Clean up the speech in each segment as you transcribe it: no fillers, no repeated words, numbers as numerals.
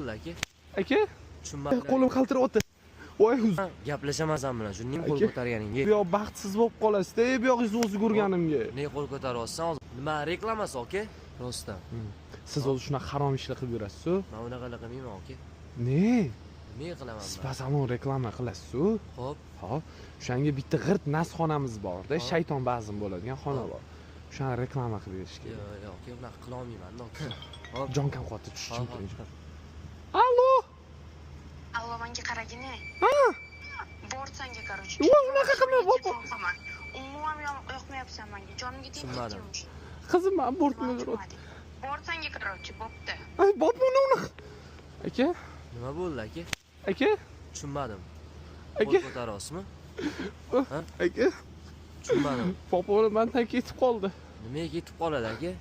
bo'ldi aka? Aka? Tushunmadim. Qo'lim qaltiryapti. Voy uzr. Gaplashaman bilan shuning qo'l ko'targaningga. Bu yoq baxtsiz bo'lib qolasiz-da, bu yoq o'zi ko'rganimga. Ne qo'l ko'taryapsan hozir? Nima reklamasi aka? Rostdan. Siz o'zi shunaqa harom ishlar qilib yurasiz-ku. Men unaqa qilmayman aka. Ne? Nima qilaman men? Spazamon reklama qilasiz-ku. Xo'p. Hop, o'shanga bitta g'irt nasxonamiz bor-da, shayton bazm bo'ladigan xona bor. O'shani reklama qilib berish kerak. Yo'q, aka, unaqa qila olmayman-da aka. Hop. Jon kamqotni tushuntiring. Allo, menga qaragin-a. Ha? Borsanga, короче. Voy, unaqa qilma, bobo. Umuman yoqmayapsan menga. Jonimga Tushunmadim. Qizim, men bortni Borsanga, короче, bo'pti. Ay, bobo, unaqa. Aka? Nima bo'ldi aka? Aka? Tushunmadim. Aka? Qo'l ko'taryapsizmi? Aka? Tushunmadim. Bobo mendan ketib qoldi. Nimaga ketib qoladi aka?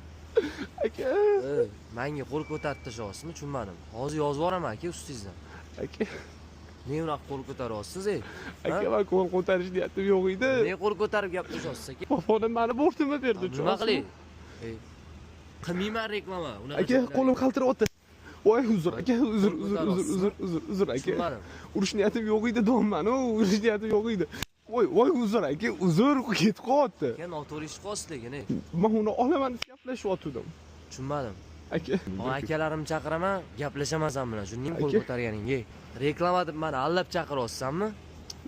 Aka? Menga qo'l ko'tarib tashlayapsizmi? Tushunmadim. Hozir yozib yuboraman aka ustingizdan. Aka? Nega unaqa qo'l ko'taryapsiz, ey? Aka, men qo'l ko'tarish niyatim yo'q edi. Nega qo'l ko'tarib gaplashyapsiz aka? Bobo meni bortimni berdi. Nima qilay? Qilmayman reklama. Unaqa. Aka, qo'lim qaltiryapti. Voy, uzr aka, uzr aka. Tushunmadim. Urish niyatim yo'q edi, domman-u, urish niyatim yo'q edi. Voy, uzr aka, uzr, ketib qoldi. Aka, noto'g'ri ish qilasiz lekin, ey. Men uni olaman deb gaplashyotgandim. Tushunmadim. Aka, Akalarimni chaqiraman, gaplashaman sen bilan. Shuning qo'l ko'targaningga. Reklama deb meni allab chaqiryapsanmi?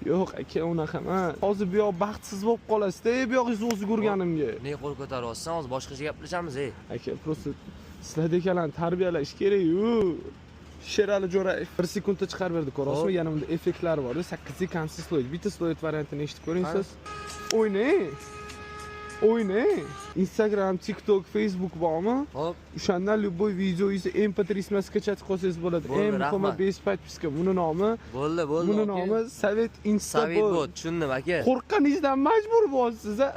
yo'q aka, unaqa emas. Hozir bu yoq baxtsiz bo'lib qolasiz-da, bu yoq o'zi ko'rganimga. Nega qo'l ko'taryapsan? Hozir boshqacha gaplashamiz, ey. Aka, просто sizlardagilarni tarbiyalash kerak-ku. Sherali Jo'rayev 1 sekundda chiqarib berdi, ko'rasizmi? Yana unda effektlar bor-da, 8 sekundsiz sloyd. Bitta sloyd variantini eshitib ko'ring siz. O'ynang. Instagram, TikTok, Facebook bormi? Hop. O'shandan любой videoyingizni MP3 skачать qilsangiz bo'ladi. Eng muhimi base подписка. Buni nomi? Bo'ldi. Buni nomi Sovet Instabot. Tushundim aka. Qo'rqqaningizdan majbur bo'lasiz-a.